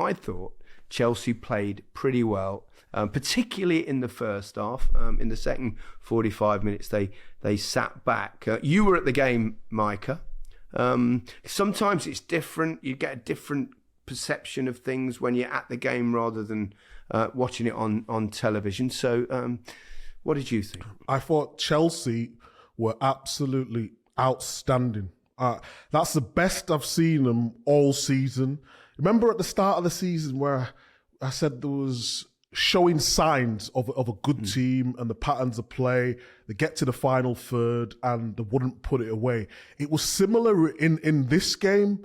I thought Chelsea played pretty well, particularly in the first half. In the second 45 minutes, they sat back. You were at the game, Micah. Sometimes it's different. You get a different perception of things when you're at the game rather than watching it on television. So what did you think? I thought Chelsea were absolutely outstanding. That's the best I've seen them all season. Remember at the start of the season where I said there was showing signs of a good team and the patterns of play. They get to the final third and they wouldn't put it away. It was similar in this game.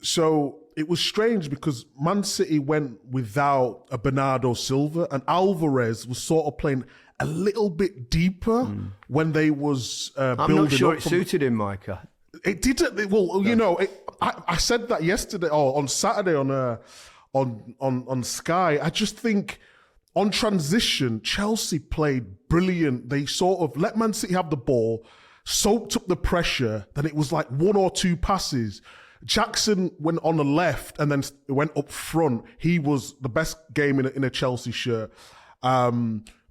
So it was strange because Man City went without a Bernardo Silva and Alvarez was sort of playing a little bit deeper when they was building up. I'm not sure it suited him, Micah. It didn't. Well, you know, I said that yesterday or on Saturday on Sky. I just think on transition, Chelsea played brilliant. They sort of let Man City have the ball, soaked up the pressure. Then it was like one or two passes. Jackson went on the left and then went up front. He was the best game in a Chelsea shirt.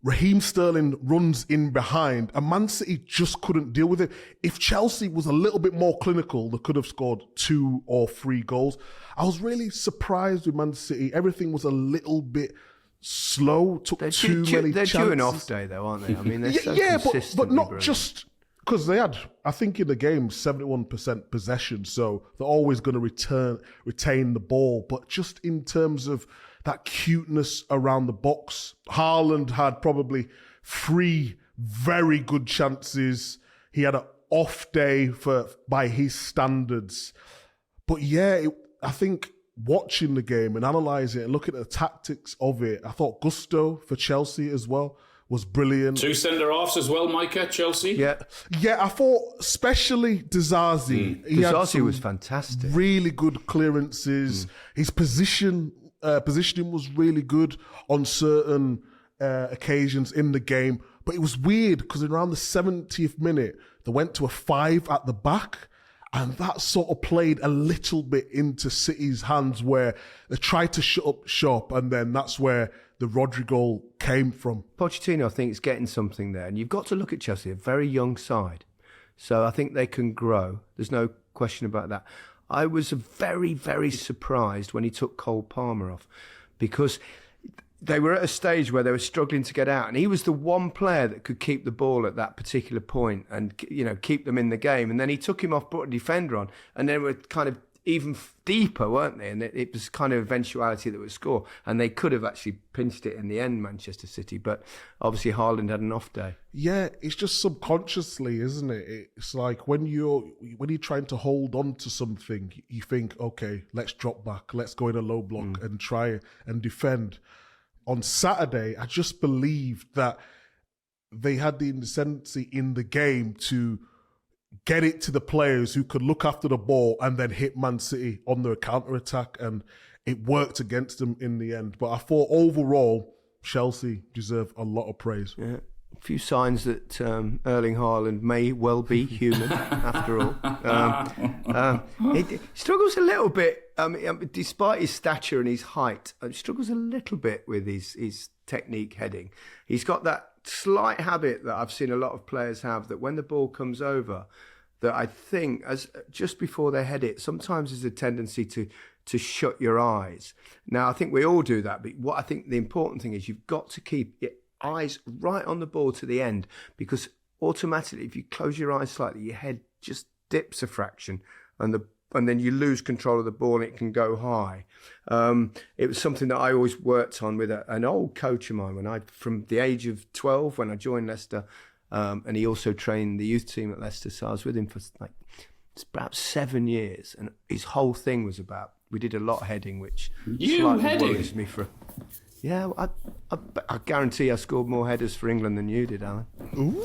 Raheem Sterling runs in behind and Man City just couldn't deal with it. If Chelsea was a little bit more clinical, they could have scored 2 or 3 goals. I was really surprised with Man City. Everything was a little bit slow, took too many chances. They're due an off day though, aren't they? I mean, they're so but not brilliant. Just because they had, I think in the game, 71% possession, so they're always going to retain the ball. But just in terms of that cuteness around the box, Haaland had probably 3 very good chances. He had an off day by his standards. But yeah, I think watching the game and analysing it and looking at the tactics of it, I thought Gusto for Chelsea as well was brilliant. 2 centre-halves as well, Micah, Chelsea. Yeah, I thought especially Disasi. Disasi was fantastic. Really good clearances. His positioning was really good on certain occasions in the game. But it was weird because around the 70th minute, they went to a 5 at the back. And that sort of played a little bit into City's hands where they tried to shut up shop. And then that's where the Rodri goal came from. Pochettino, I think, is getting something there. And you've got to look at Chelsea, a very young side. So I think they can grow. There's no question about that. I was very, very surprised when he took Cole Palmer off because they were at a stage where they were struggling to get out, and he was the one player that could keep the ball at that particular point and, you know, keep them in the game. And then he took him off, brought a defender on, and they were kind of even deeper, weren't they? And it was kind of eventuality that would score, and they could have actually pinched it in the end, Manchester City. But obviously Haaland had an off day. Yeah, it's just subconsciously, isn't it? It's like when you're trying to hold on to something, you think, okay, let's drop back, let's go in a low block and try and defend. On Saturday, I just believed that they had the indecency in the game to get it to the players who could look after the ball and then hit Man City on their counter-attack, and it worked against them in the end. But I thought overall, Chelsea deserve a lot of praise. Yeah. A few signs that Erling Haaland may well be human after all. He struggles a little bit, despite his stature and his height, struggles a little bit with his technique heading. He's got that slight habit that I've seen a lot of players have, that when the ball comes over, that I think as just before they head it, sometimes there's a tendency to shut your eyes. Now, I think we all do that, but what I think the important thing is you've got to keep your eyes right on the ball to the end, because automatically if you close your eyes slightly, your head just dips a fraction and then you lose control of the ball and it can go high. It was something that I always worked on with an old coach of mine from the age of 12 when I joined Leicester, and he also trained the youth team at Leicester, so I was with him for it's about 7 years, and his whole thing was about, we did a lot of heading, which slightly worries me for... Yeah, I guarantee I scored more headers for England than you did, Alan. Ooh.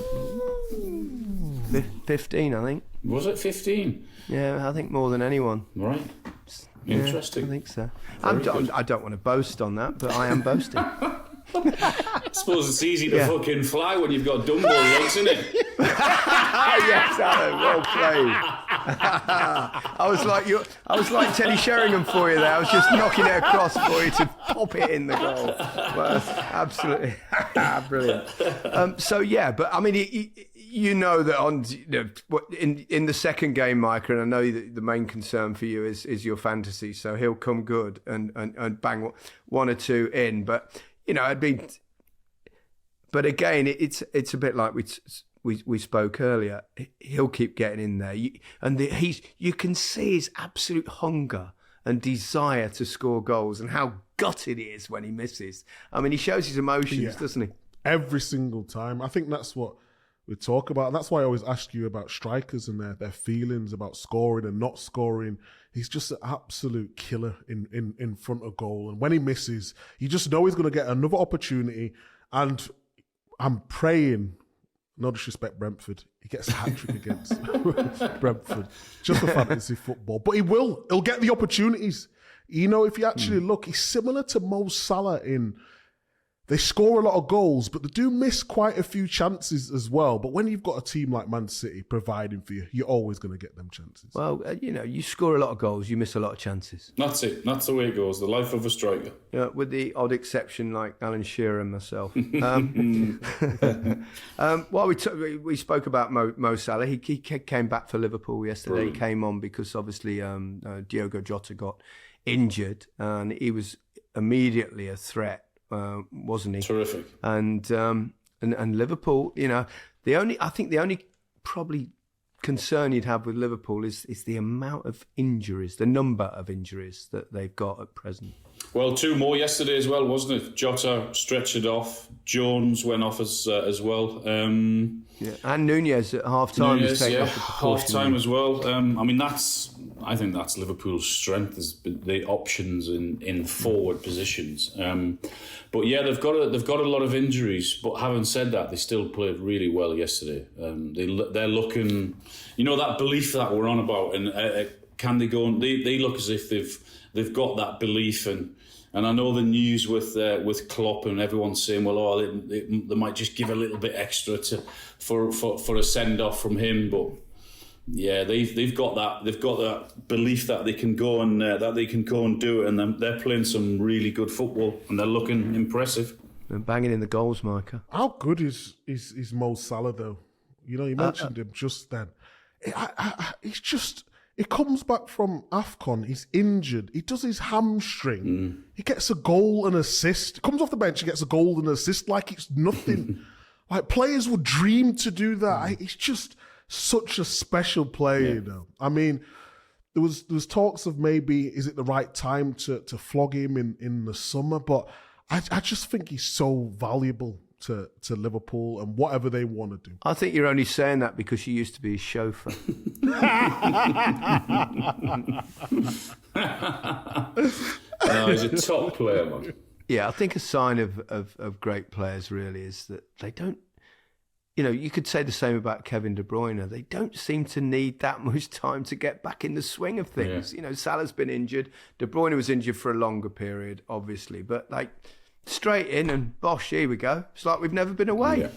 15, I think. Was it 15? Yeah, I think more than anyone. Right. Interesting. Yeah, I think so. I don't want to boast on that, but I am boasting. I suppose it's easy to fucking fly when you've got Dumbo legs, isn't it? Yes, Alan, well played. I was like Teddy Sheringham for you there. I was just knocking it across for you to pop it in the goal. Well, absolutely brilliant. So yeah, but I mean, you know that in the second game, Micah, and I know that the main concern for you is your fantasy. So he'll come good and bang one or two in. But but again, it's a bit like we spoke earlier. He'll keep getting in there, you can see his absolute hunger and desire to score goals, and how gutted he is when he misses. I mean, he shows his emotions, doesn't he? Every single time. I think that's what we talk about. And that's why I always ask you about strikers and their feelings about scoring and not scoring. He's just an absolute killer in front of goal. And when he misses, you just know he's going to get another opportunity. And I'm praying, no disrespect, Brentford, he gets a hat-trick against Brentford, just for fantasy football. But he'll get the opportunities. If you actually look, he's similar to Mo Salah in they score a lot of goals, but they do miss quite a few chances as well. But when you've got a team like Man City providing for you, you're always going to get them chances. Well, you score a lot of goals, you miss a lot of chances. That's it. That's the way it goes. The life of a striker. Yeah, with the odd exception like Alan Shearer and myself. While we spoke about Mo Salah, he came back for Liverpool yesterday. Brilliant. He came on because obviously Diogo Jota got injured, and he was immediately a threat. Wasn't he? Terrific. And Liverpool, I think the only probably concern you'd have with Liverpool is the amount of injuries, the number of injuries that they've got at present. Well, two more yesterday as well, wasn't it? Jota stretched it off. Jones went off as well. And Nunez at half-time was taken off the precautionary. Half-time as well. I think that's Liverpool's strength, is the options in forward positions. But yeah, they've got a lot of injuries. But having said that, they still played really well yesterday. They're looking, that belief that we're on about, and can they go? And they look as if they've got that belief, and I know the news with Klopp and everyone saying, well, they might just give a little bit extra for a send off from him, but. Yeah, they've got that belief that they can go and do it, and they're playing some really good football, and they're looking impressive. They're banging in the goals, Micah. How good is Mo Salah though? You mentioned him just then. He's just. He comes back from AFCON. He's injured. He does his hamstring. He gets a goal and assist. Comes off the bench. He gets a goal and assist like it's nothing. Like players would dream to do that. He's just. Such a special player, I mean, there was talks of maybe is it the right time to flog him in the summer, but I just think he's so valuable to Liverpool and whatever they want to do. I think you're only saying that because you used to be his chauffeur. No, he's a top player, man. Yeah, I think a sign of great players really is that they don't. You could say the same about Kevin De Bruyne. They don't seem to need that much time to get back in the swing of things. Yeah. Salah's been injured. De Bruyne was injured for a longer period, obviously. But, straight in and bosh, here we go. It's like we've never been away.